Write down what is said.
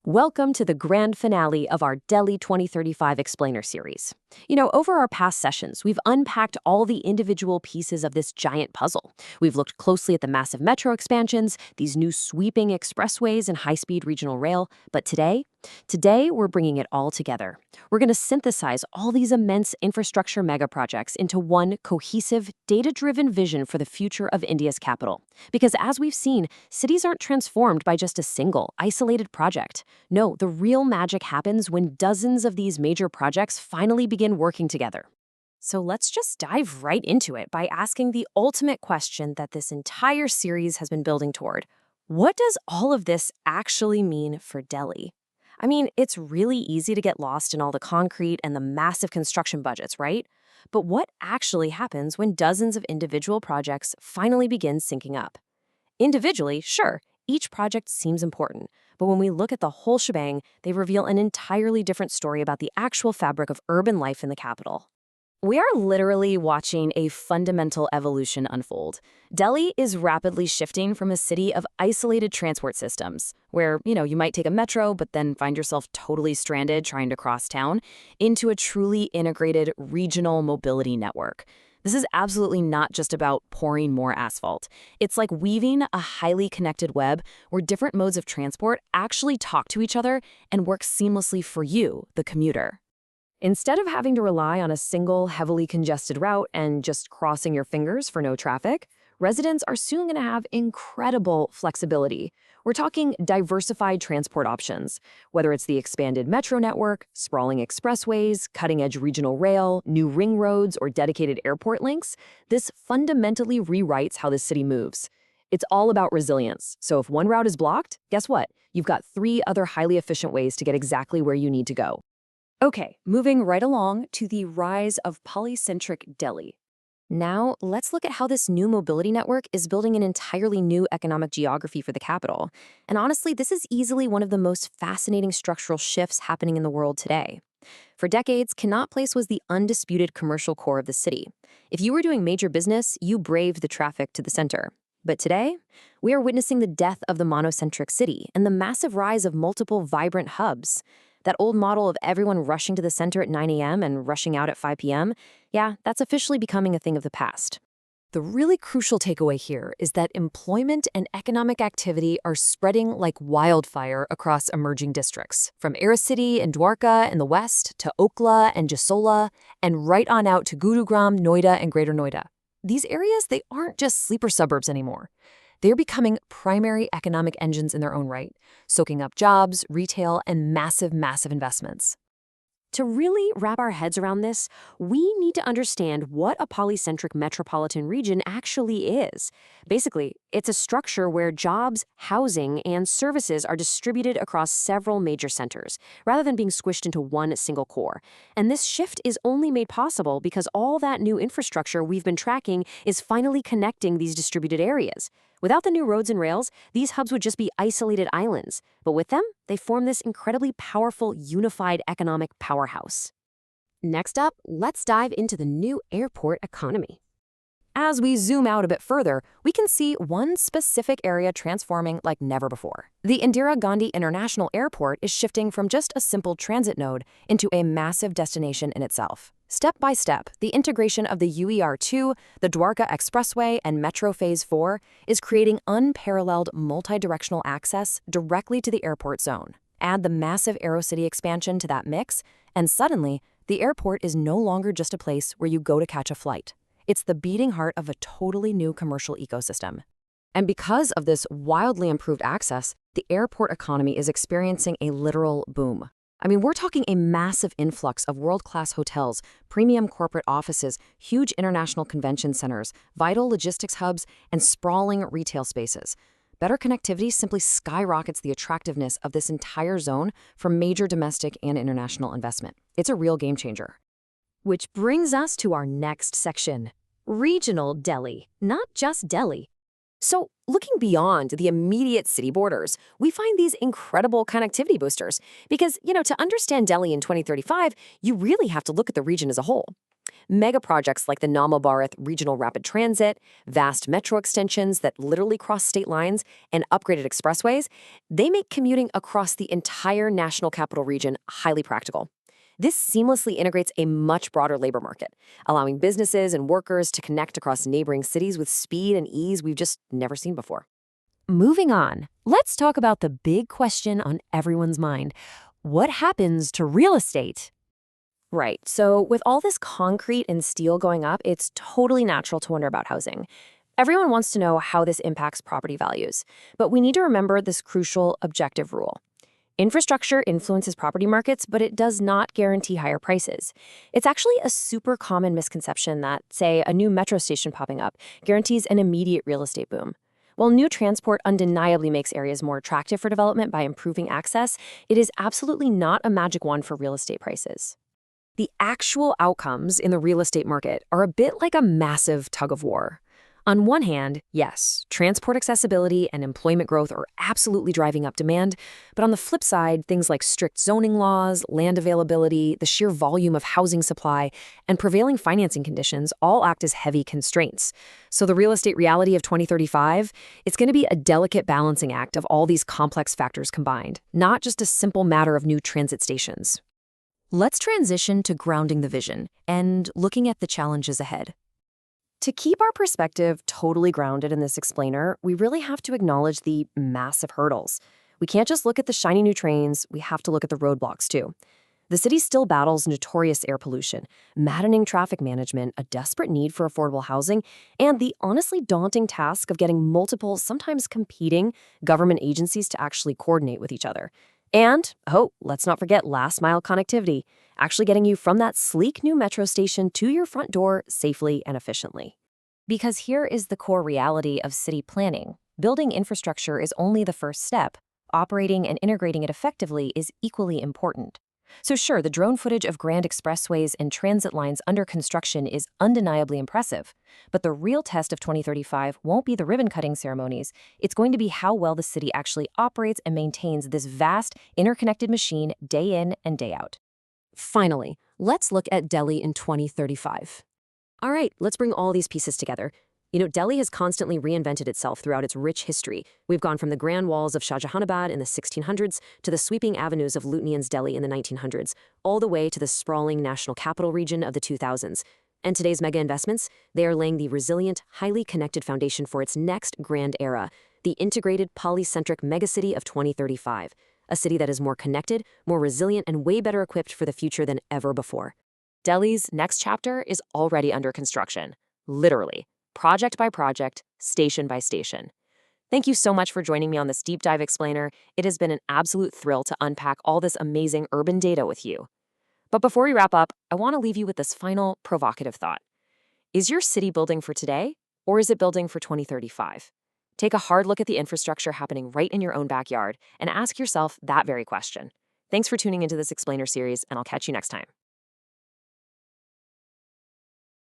Welcome to the grand finale of our Delhi 2035 Explainer series. Over our past sessions, we've unpacked all the individual pieces of this giant puzzle. We've looked closely at the massive metro expansions, these new sweeping expressways and high-speed regional rail, but today we're bringing it all together. We're going to synthesize all these immense infrastructure megaprojects into one cohesive, data-driven vision for the future of India's capital. Because as we've seen, cities aren't transformed by just a single, isolated project. No, the real magic happens when dozens of these major projects finally begin working together. So let's just dive right into it by asking the ultimate question that this entire series has been building toward. What does all of this actually mean for Delhi? I mean, it's really easy to get lost in all the concrete and the massive construction budgets, right? But what actually happens when dozens of individual projects finally begin syncing up? Individually, sure, each project seems important, but when we look at the whole shebang, they reveal an entirely different story about the actual fabric of urban life in the capital. We are literally watching a fundamental evolution unfold. Delhi is rapidly shifting from a city of isolated transport systems, where, you might take a metro but then find yourself totally stranded trying to cross town, into a truly integrated regional mobility network. This is absolutely not just about pouring more asphalt. It's like weaving a highly connected web where different modes of transport actually talk to each other and work seamlessly for you, the commuter. Instead of having to rely on a single, heavily congested route and just crossing your fingers for no traffic, residents are soon going to have incredible flexibility. We're talking diversified transport options, whether it's the expanded metro network, sprawling expressways, cutting-edge regional rail, new ring roads, or dedicated airport links. This fundamentally rewrites how the city moves. It's all about resilience. So if one route is blocked, guess what? You've got 3 other highly efficient ways to get exactly where you need to go. Okay, moving right along to the rise of polycentric Delhi. Now, let's look at how this new mobility network is building an entirely new economic geography for the capital. And honestly, this is easily one of the most fascinating structural shifts happening in the world today. For decades, Connaught Place was the undisputed commercial core of the city. If you were doing major business, you braved the traffic to the center. But today, we are witnessing the death of the monocentric city and the massive rise of multiple vibrant hubs. That old model of everyone rushing to the center at 9 a.m. and rushing out at 5 p.m., yeah, that's officially becoming a thing of the past. The really crucial takeaway here is that employment and economic activity are spreading like wildfire across emerging districts, from Aerocity and Dwarka in the west to Okla and Jasola, and right on out to Gurugram, Noida, and Greater Noida. These areas, they aren't just sleeper suburbs anymore. They're becoming primary economic engines in their own right, soaking up jobs, retail, and massive investments. To really wrap our heads around this, we need to understand what a polycentric metropolitan region actually is. Basically, it's a structure where jobs, housing, and services are distributed across several major centers, rather than being squished into one single core. And this shift is only made possible because all that new infrastructure we've been tracking is finally connecting these distributed areas. Without the new roads and rails, these hubs would just be isolated islands. But with them, they form this incredibly powerful, unified economic powerhouse. Next up, let's dive into the new airport economy. As we zoom out a bit further, we can see one specific area transforming like never before. The Indira Gandhi International Airport is shifting from just a simple transit node into a massive destination in itself. Step by step, the integration of the UER-II, the Dwarka Expressway, and Metro Phase 4 is creating unparalleled multi-directional access directly to the airport zone. Add the massive Aerocity expansion to that mix, and suddenly, the airport is no longer just a place where you go to catch a flight. It's the beating heart of a totally new commercial ecosystem. And because of this wildly improved access, the airport economy is experiencing a literal boom. I mean, we're talking a massive influx of world-class hotels, premium corporate offices, huge international convention centers, vital logistics hubs, and sprawling retail spaces. Better connectivity simply skyrockets the attractiveness of this entire zone for major domestic and international investment. It's a real game changer. Which brings us to our next section, regional Delhi, not just Delhi. So, looking beyond the immediate city borders, we find these incredible connectivity boosters because, to understand Delhi in 2035, you really have to look at the region as a whole. Mega projects like the NaMo Bharat Regional Rapid Transit, vast metro extensions that literally cross state lines, and upgraded expressways, they make commuting across the entire national capital region highly practical. This seamlessly integrates a much broader labor market, allowing businesses and workers to connect across neighboring cities with speed and ease we've just never seen before. Moving on, let's talk about the big question on everyone's mind. What happens to real estate? Right. So, with all this concrete and steel going up, it's totally natural to wonder about housing. Everyone wants to know how this impacts property values. But we need to remember this crucial objective rule. Infrastructure influences property markets, but it does not guarantee higher prices. It's actually a super common misconception that, say, a new metro station popping up guarantees an immediate real estate boom. While new transport undeniably makes areas more attractive for development by improving access, it is absolutely not a magic wand for real estate prices. The actual outcomes in the real estate market are a bit like a massive tug of war. On one hand, yes, transport accessibility and employment growth are absolutely driving up demand, but on the flip side, things like strict zoning laws, land availability, the sheer volume of housing supply, and prevailing financing conditions all act as heavy constraints. So the real estate reality of 2035, it's going to be a delicate balancing act of all these complex factors combined, not just a simple matter of new transit stations. Let's transition to grounding the vision and looking at the challenges ahead. To keep our perspective totally grounded in this explainer, we really have to acknowledge the massive hurdles. We can't just look at the shiny new trains, we have to look at the roadblocks too. The city still battles notorious air pollution, maddening traffic management, a desperate need for affordable housing, and the honestly daunting task of getting multiple, sometimes competing, government agencies to actually coordinate with each other. And, let's not forget last-mile connectivity, actually getting you from that sleek new metro station to your front door safely and efficiently. Because here is the core reality of city planning. Building infrastructure is only the first step. Operating and integrating it effectively is equally important. So sure, the drone footage of grand expressways and transit lines under construction is undeniably impressive. But the real test of 2035 won't be the ribbon-cutting ceremonies. It's going to be how well the city actually operates and maintains this vast, interconnected machine day in and day out. Finally, let's look at Delhi in 2035. All right, let's bring all these pieces together. Delhi has constantly reinvented itself throughout its rich history. We've gone from the grand walls of Shahjahanabad in the 1600s to the sweeping avenues of Lutyens' Delhi in the 1900s, all the way to the sprawling national capital region of the 2000s. And today's mega investments, they are laying the resilient, highly connected foundation for its next grand era, the integrated polycentric megacity of 2035, a city that is more connected, more resilient, and way better equipped for the future than ever before. Delhi's next chapter is already under construction, literally. Project by project, station by station. Thank you so much for joining me on this deep dive explainer. It has been an absolute thrill to unpack all this amazing urban data with you. But before we wrap up, I want to leave you with this final provocative thought. Is your city building for today, or is it building for 2035? Take a hard look at the infrastructure happening right in your own backyard and ask yourself that very question. Thanks for tuning into this explainer series, and I'll catch you next time.